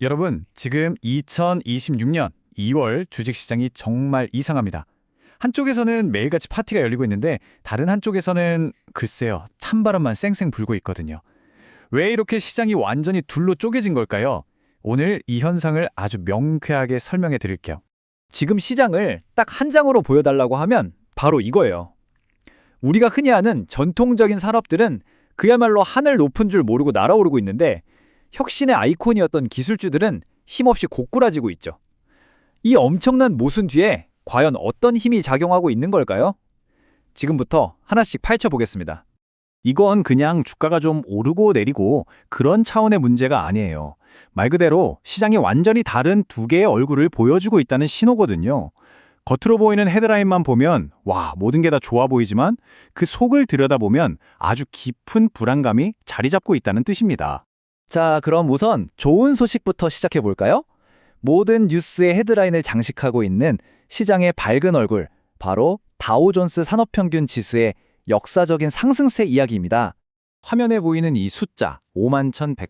여러분, 지금 2026년 2월 주식시장이 정말 이상합니다. 한쪽에서는 매일같이 파티가 열리고 있는데 다른 한쪽에서는 글쎄요, 찬바람만 쌩쌩 불고 있거든요. 왜 이렇게 시장이 완전히 둘로 쪼개진 걸까요? 오늘 이 현상을 아주 명쾌하게 설명해 드릴게요. 지금 시장을 딱 한 장으로 보여달라고 하면 바로 이거예요. 우리가 흔히 아는 전통적인 산업들은 그야말로 하늘 높은 줄 모르고 날아오르고 있는데 혁신의 아이콘이었던 기술주들은 힘없이 고꾸라지고 있죠. 이 엄청난 모순 뒤에 과연 어떤 힘이 작용하고 있는 걸까요? 지금부터 하나씩 파헤쳐보겠습니다. 이건 그냥 주가가 좀 오르고 내리고 그런 차원의 문제가 아니에요. 말 그대로 시장이 완전히 다른 두 개의 얼굴을 보여주고 있다는 신호거든요. 겉으로 보이는 헤드라인만 보면 와, 모든 게 다 좋아 보이지만 그 속을 들여다보면 아주 깊은 불안감이 자리 잡고 있다는 뜻입니다. 자, 그럼 우선 좋은 소식부터 시작해볼까요? 모든 뉴스의 헤드라인을 장식하고 있는 시장의 밝은 얼굴, 바로 다우존스 산업평균 지수의 역사적인 상승세 이야기입니다. 화면에 보이는 이 숫자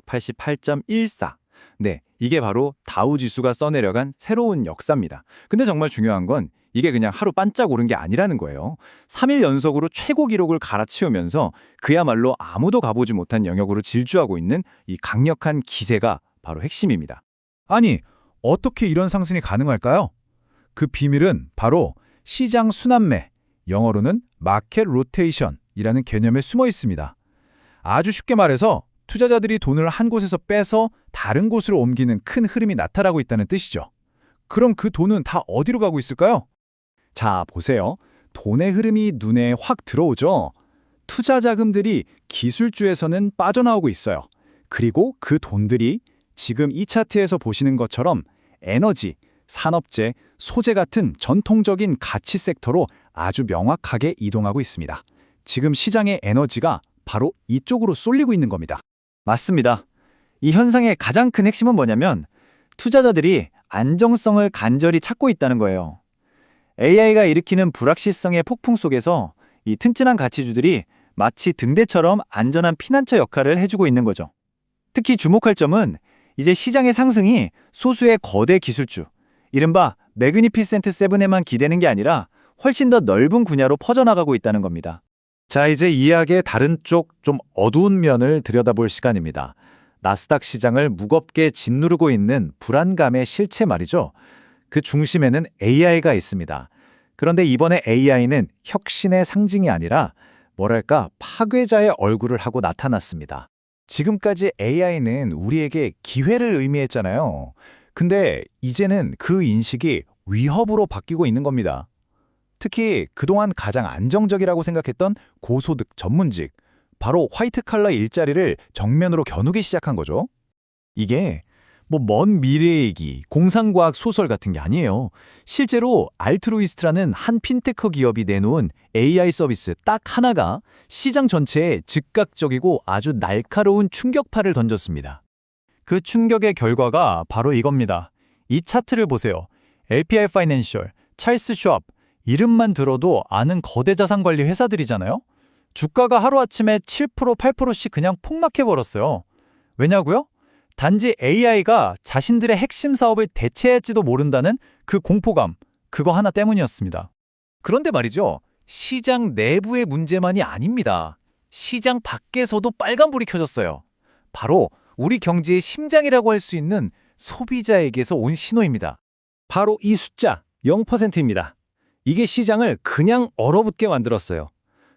51,188.14. 네, 이게 바로 다우지수가 써내려간 새로운 역사입니다. 근데 정말 중요한 건 이게 그냥 하루 반짝 오른 게 아니라는 거예요. 3일 연속으로 최고 기록을 갈아치우면서 그야말로 아무도 가보지 못한 영역으로 질주하고 있는 이 강력한 기세가 바로 핵심입니다. 아니, 어떻게 이런 상승이 가능할까요? 그 비밀은 바로 시장 순환매, 영어로는 마켓 로테이션이라는 개념에 숨어 있습니다. 아주 쉽게 말해서 투자자들이 돈을 한 곳에서 빼서 다른 곳으로 옮기는 큰 흐름이 나타나고 있다는 뜻이죠. 그럼 그 돈은 다 어디로 가고 있을까요? 자, 보세요. 돈의 흐름이 눈에 확 들어오죠? 투자 자금들이 기술주에서는 빠져나오고 있어요. 그리고 그 돈들이 지금 이 차트에서 보시는 것처럼 에너지, 산업재, 소재 같은 전통적인 가치 섹터로 아주 명확하게 이동하고 있습니다. 지금 시장의 에너지가 바로 이쪽으로 쏠리고 있는 겁니다. 맞습니다. 이 현상의 가장 큰 핵심은 뭐냐면 투자자들이 안정성을 간절히 찾고 있다는 거예요. AI가 일으키는 불확실성의 폭풍 속에서 이 튼튼한 가치주들이 마치 등대처럼 안전한 피난처 역할을 해주고 있는 거죠. 특히 주목할 점은 이제 시장의 상승이 소수의 거대 기술주, 이른바 매그니피센트 세븐에만 기대는 게 아니라 훨씬 더 넓은 분야로 퍼져나가고 있다는 겁니다. 자, 이제 이야기의 다른 쪽 좀 어두운 면을 들여다볼 시간입니다. 나스닥 시장을 무겁게 짓누르고 있는 불안감의 실체 말이죠. 그 중심에는 AI가 있습니다. 그런데 이번에 AI는 혁신의 상징이 아니라 뭐랄까 파괴자의 얼굴을 하고 나타났습니다. 지금까지 AI는 우리에게 기회를 의미했잖아요. 근데 이제는 그 인식이 위협으로 바뀌고 있는 겁니다. 특히 그동안 가장 안정적이라고 생각했던 고소득 전문직, 바로 화이트 칼라 일자리를 정면으로 겨누기 시작한 거죠. 이게 먼 미래 얘기, 공상과학 소설 같은 게 아니에요. 실제로 알트루이스트라는 한 핀테크 기업이 내놓은 AI 서비스 딱 하나가 시장 전체에 즉각적이고 아주 날카로운 충격파를 던졌습니다. 그 충격의 결과가 바로 이겁니다. 이 차트를 보세요. LPI 파이낸셜, 찰스 슈왑, 이름만 들어도 아는 거대 자산관리 회사들이잖아요. 주가가 하루아침에 7%, 8%씩 그냥 폭락해버렸어요. 왜냐고요? 단지 AI가 자신들의 핵심 사업을 대체할지도 모른다는 그 공포감, 그거 하나 때문이었습니다. 그런데 말이죠, 시장 내부의 문제만이 아닙니다. 시장 밖에서도 빨간불이 켜졌어요. 바로 우리 경제의 심장이라고 할 수 있는 소비자에게서 온 신호입니다. 바로 이 숫자 0%입니다. 이게 시장을 그냥 얼어붙게 만들었어요.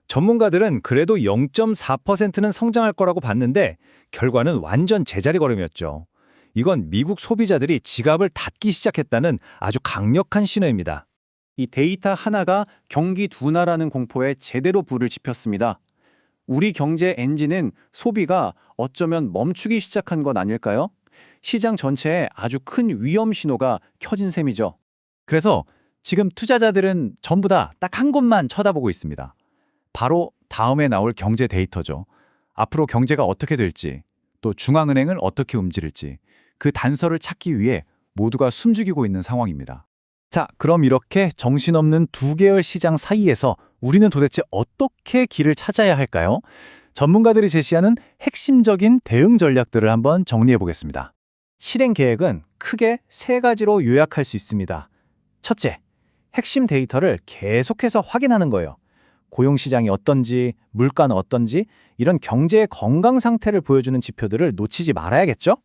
전문가들은 그래도 0.4%는 성장할 거라고 봤는데 결과는 완전 제자리 걸음이었죠. 이건 미국 소비자들이 지갑을 닫기 시작했다는 아주 강력한 신호입니다. 이 데이터 하나가 경기 둔화라는 공포에 제대로 불을 지폈습니다. 우리 경제 엔진은 소비가 어쩌면 멈추기 시작한 건 아닐까요? 시장 전체에 아주 큰 위험 신호가 켜진 셈이죠. 그래서 지금 투자자들은 전부 다 딱 한 곳만 쳐다보고 있습니다. 바로 다음에 나올 경제 데이터죠. 앞으로 경제가 어떻게 될지, 또 중앙은행을 어떻게 움직일지 그 단서를 찾기 위해 모두가 숨죽이고 있는 상황입니다. 자, 그럼 이렇게 정신없는 두 계열 시장 사이에서 우리는 도대체 어떻게 길을 찾아야 할까요? 전문가들이 제시하는 핵심적인 대응 전략들을 한번 정리해 보겠습니다. 실행 계획은 크게 세 가지로 요약할 수 있습니다. 첫째, 핵심 데이터를 계속해서 확인하는 거예요. 고용시장이 어떤지, 물가는 어떤지, 이런 경제의 건강 상태를 보여주는 지표들을 놓치지 말아야겠죠?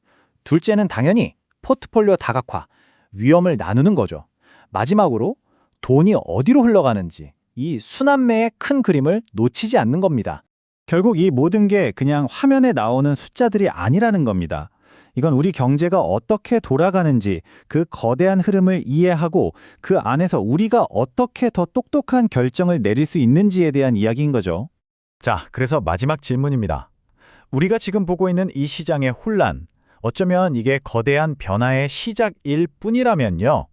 둘째는 당연히 포트폴리오 다각화, 위험을 나누는 거죠. 마지막으로 돈이 어디로 흘러가는지, 이 순환매의 큰 그림을 놓치지 않는 겁니다. 결국 이 모든 게 그냥 화면에 나오는 숫자들이 아니라는 겁니다. 이건 우리 경제가 어떻게 돌아가는지 그 거대한 흐름을 이해하고 그 안에서 우리가 어떻게 더 똑똑한 결정을 내릴 수 있는지에 대한 이야기인 거죠. 자, 그래서 마지막 질문입니다. 우리가 지금 보고 있는 이 시장의 혼란, 어쩌면 이게 거대한 변화의 시작일 뿐이라면요.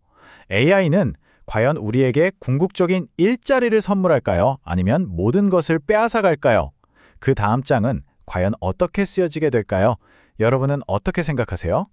AI는 과연 우리에게 궁극적인 일자리를 선물할까요? 아니면 모든 것을 빼앗아갈까요? 그 다음 장은 과연 어떻게 쓰여지게 될까요? 여러분은 어떻게 생각하세요?